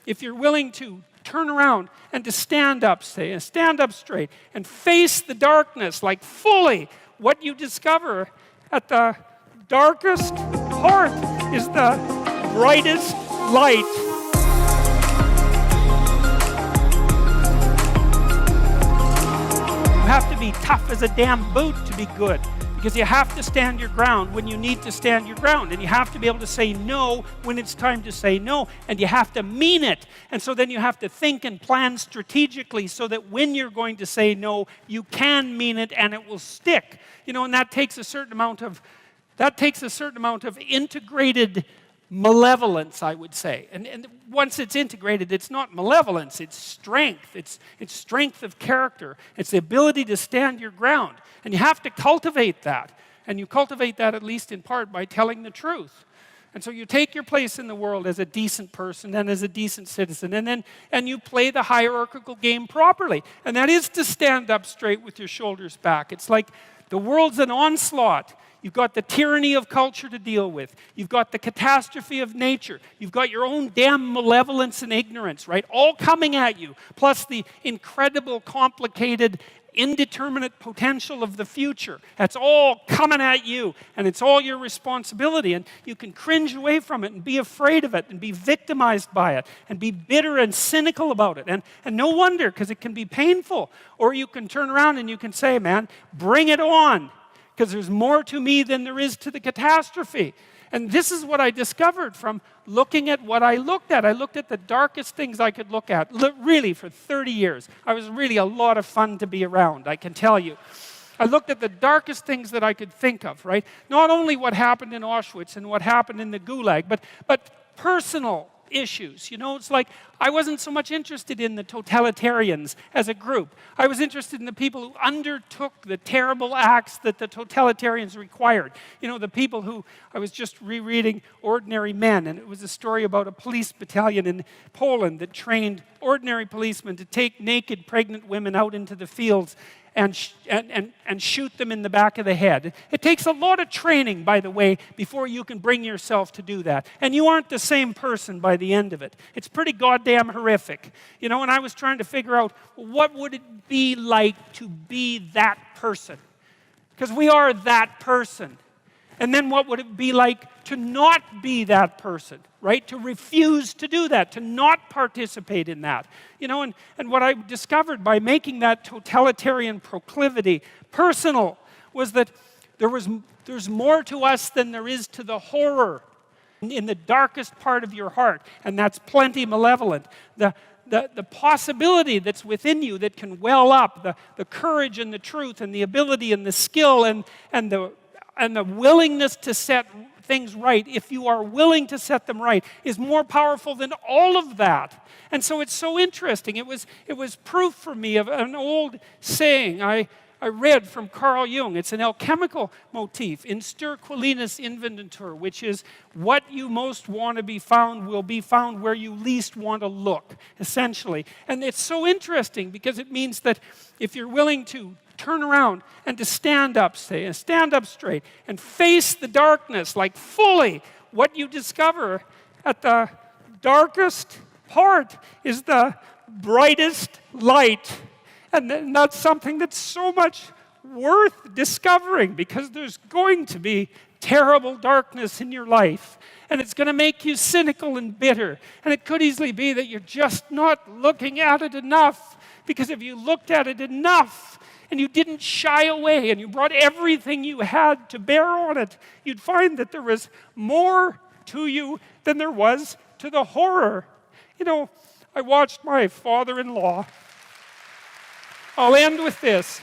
if you're willing to turn around and to stand up, stand up straight, and face the darkness like fully, what you discover at the darkest part is the brightest light. You have to be tough as a damn boot to be good, because you have to stand your ground when you need to stand your ground, and you have to be able to say no when it's time to say no, and you have to mean it. And so then you have to think and plan strategically so that when you're going to say no, you can mean it and it will stick. You know, and that takes a certain amount of integrated malevolence, I would say. And once it's integrated, it's not malevolence, it's strength. It's strength of character. It's the ability to stand your ground. And you have to cultivate that. And you cultivate that at least in part by telling the truth. And so you take your place in the world as a decent person and as a decent citizen, and you play the hierarchical game properly. And that is to stand up straight with your shoulders back. It's like the world's an onslaught. You've got the tyranny of culture to deal with. You've got the catastrophe of nature. You've got your own damn malevolence and ignorance, right? All coming at you, plus the incredible, complicated, indeterminate potential of the future. That's all coming at you, and it's all your responsibility. And you can cringe away from it and be afraid of it and be victimized by it and be bitter and cynical about it. And no wonder, because it can be painful. Or you can turn around and you can say, man, bring it on, because there's more to me than there is to the catastrophe. And this is what I discovered from looking at what I looked at. I looked at the darkest things I could look at, really, for 30 years. I was really a lot of fun to be around, I can tell you. I looked at the darkest things that I could think of, right? Not only what happened in Auschwitz and what happened in the Gulag, but personal issues. You know, it's like I wasn't so much interested in the totalitarians as a group. I was interested in the people who undertook the terrible acts that the totalitarians required. You know, the people who, I was just rereading Ordinary Men, and it was a story about a police battalion in Poland that trained ordinary policemen to take naked pregnant women out into the fields and shoot them in the back of the head. It takes a lot of training, by the way, before you can bring yourself to do that. And you aren't the same person by the end of it. It's pretty goddamn horrific. You know, and I was trying to figure out, what would it be like to be that person? Because we are that person. And then what would it be like to not be that person, right? To refuse to do that, to not participate in that. You know, and what I discovered by making that totalitarian proclivity personal was that there's more to us than there is to the horror in the darkest part of your heart, and that's plenty malevolent. The possibility that's within you that can well up, the courage and the truth and the ability and the skill and the willingness to set things right, if you are willing to set them right, is more powerful than all of that. And so it's so interesting. It was proof for me of an old saying I read from Carl Jung. It's an alchemical motif, in stir qualinus inventur, which is what you most want to be found will be found where you least want to look, essentially. And it's so interesting because it means that if you're willing to turn around and to stand up straight, and face the darkness like fully, what you discover at the darkest part is the brightest light. And that's something that's so much worth discovering, because there's going to be terrible darkness in your life. And it's going to make you cynical and bitter. And it could easily be that you're just not looking at it enough. Because if you looked at it enough, and you didn't shy away, and you brought everything you had to bear on it, you'd find that there was more to you than there was to the horror. You know, I watched my father-in-law. I'll end with this.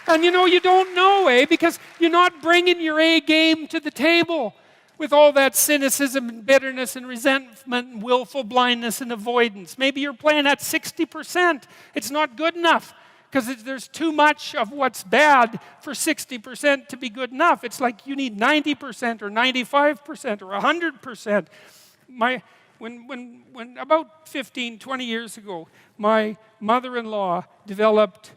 And you know, you don't know, because you're not bringing your A game to the table with all that cynicism and bitterness and resentment and willful blindness and avoidance. Maybe you're playing at 60%. It's not good enough, because there's too much of what's bad for 60% to be good enough. It's like you need 90% or 95% or 100%. When about 15, 20 years ago, my mother-in-law developed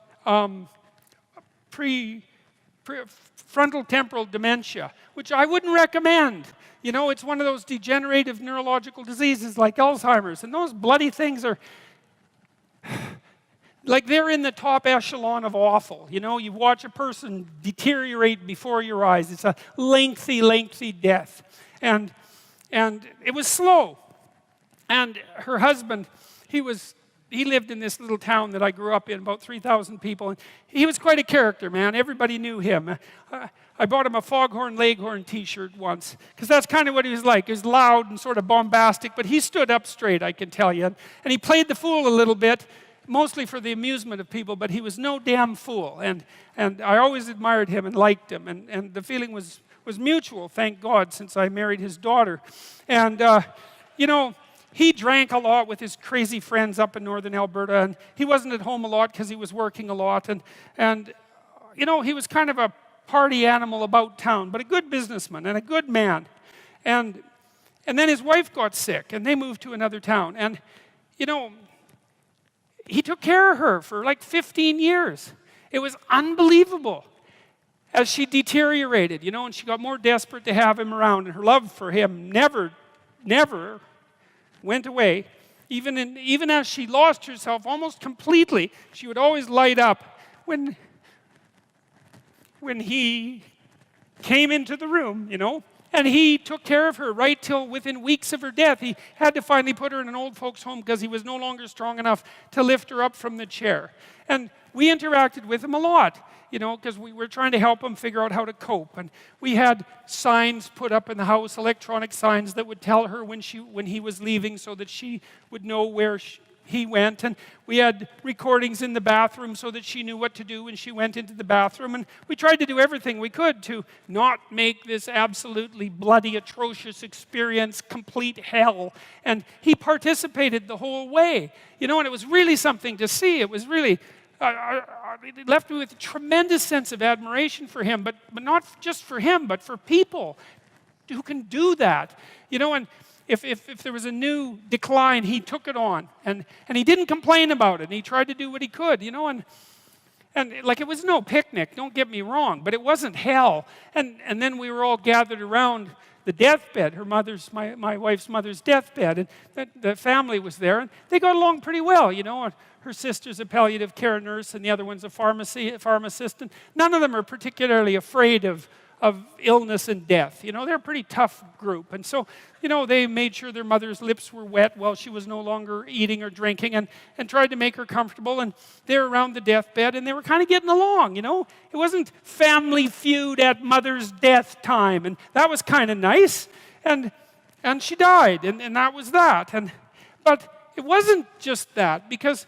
frontal temporal dementia, which I wouldn't recommend. You know, it's one of those degenerative neurological diseases like Alzheimer's, and those bloody things are like they're in the top echelon of awful. You know, you watch a person deteriorate before your eyes. It's a lengthy, lengthy death. And it was slow. And her husband, he lived in this little town that I grew up in, about 3,000 people. And he was quite a character, man. Everybody knew him. I bought him a Foghorn Leghorn t-shirt once, because that's kind of what he was like. He was loud and sort of bombastic, but he stood up straight, I can tell you. And he played the fool a little bit, mostly for the amusement of people, but he was no damn fool. And I always admired him and liked him. And the feeling was mutual, thank God, since I married his daughter. And, you know, he drank a lot with his crazy friends up in northern Alberta, and he wasn't at home a lot because he was working a lot. And you know, he was kind of a party animal about town, but a good businessman and a good man. And then his wife got sick, and they moved to another town. And, you know, he took care of her for like 15 years. It was unbelievable as she deteriorated, you know, and she got more desperate to have him around, and her love for him never went away. Even as she lost herself almost completely, she would always light up when he came into the room, you know. And he took care of her right till within weeks of her death. He had to finally put her in an old folks' home because he was no longer strong enough to lift her up from the chair. And we interacted with him a lot, you know, because we were trying to help him figure out how to cope. And we had signs put up in the house, electronic signs that would tell her when he was leaving so that she would know where he went. And we had recordings in the bathroom so that she knew what to do when she went into the bathroom. And we tried to do everything we could to not make this absolutely bloody, atrocious experience complete hell. And he participated the whole way. You know, and it was really something to see. It was really, it left me with a tremendous sense of admiration for him, but not just for him, but for people who can do that. You know, and if there was a new decline, he took it on, and he didn't complain about it, and he tried to do what he could, you know, and like it was no picnic, don't get me wrong, but it wasn't hell. And then we were all gathered around the deathbed, my wife's mother's deathbed, and the family was there, and they got along pretty well, you know. Her sister's a palliative care nurse, and the other one's a pharmacist, and none of them are particularly afraid of illness and death. You know, they're a pretty tough group. And so, you know, they made sure their mother's lips were wet while she was no longer eating or drinking, and tried to make her comfortable. And they were around the deathbed, and they were kind of getting along, you know. It wasn't family feud at mother's death time, and that was kind of nice. And she died, and that was that. But it wasn't just that, because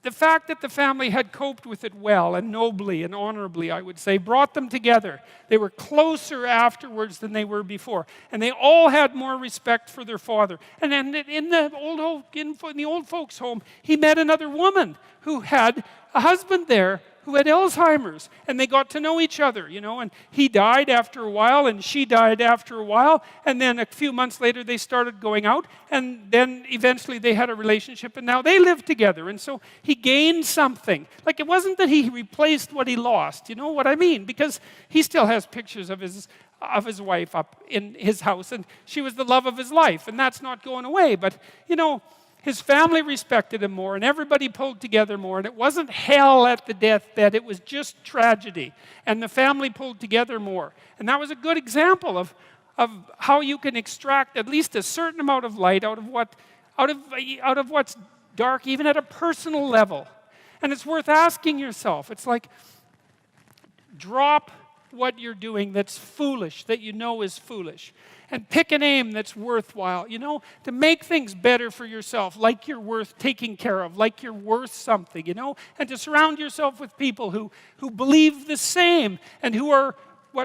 the fact that the family had coped with it well and nobly and honorably, I would say, brought them together. They were closer afterwards than they were before. And they all had more respect for their father. And then in the old folks' home, he met another woman who had a husband there who had Alzheimer's. And they got to know each other, you know. And he died after a while, and she died after a while. And then a few months later, they started going out. And then eventually they had a relationship, and now they live together. And so he gained something. Like, it wasn't that he replaced what he lost, you know what I mean? Because he still has pictures of his wife up in his house, and she was the love of his life, and that's not going away. But, you know, his family respected him more, and everybody pulled together more, and it wasn't hell at the deathbed, it was just tragedy, and the family pulled together more. And that was a good example of how you can extract at least a certain amount of light out of what's dark, even at a personal level. And it's worth asking yourself. It's like, drop what you're doing that's foolish, that you know is foolish, and pick an aim that's worthwhile, you know, to make things better for yourself, like you're worth taking care of, like you're worth something, you know, and to surround yourself with people who believe the same and who are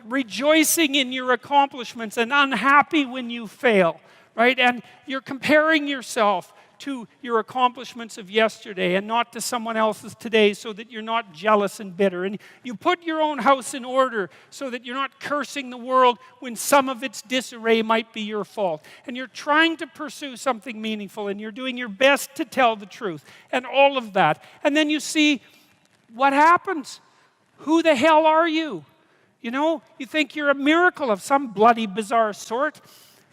rejoicing in your accomplishments and unhappy when you fail, right? And you're comparing yourself to your accomplishments of yesterday and not to someone else's today, so that you're not jealous and bitter. And you put your own house in order so that you're not cursing the world when some of its disarray might be your fault. And you're trying to pursue something meaningful, and you're doing your best to tell the truth and all of that. And then you see what happens Who the hell are you? You know, you think you're a miracle of some bloody bizarre sort.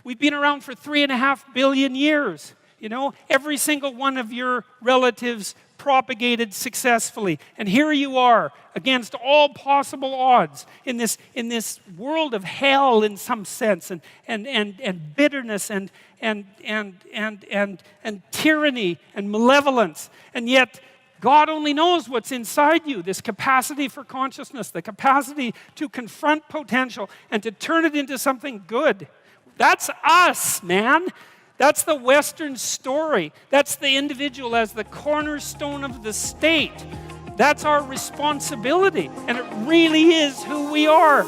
We've been around for 3.5 billion years. You know, every single one of your relatives propagated successfully. And here you are, against all possible odds, in this world of hell in some sense, and bitterness and tyranny and malevolence. And yet, God only knows what's inside you, this capacity for consciousness, the capacity to confront potential and to turn it into something good. That's us, man. That's the Western story. That's the individual as the cornerstone of the state. That's our responsibility, and it really is who we are.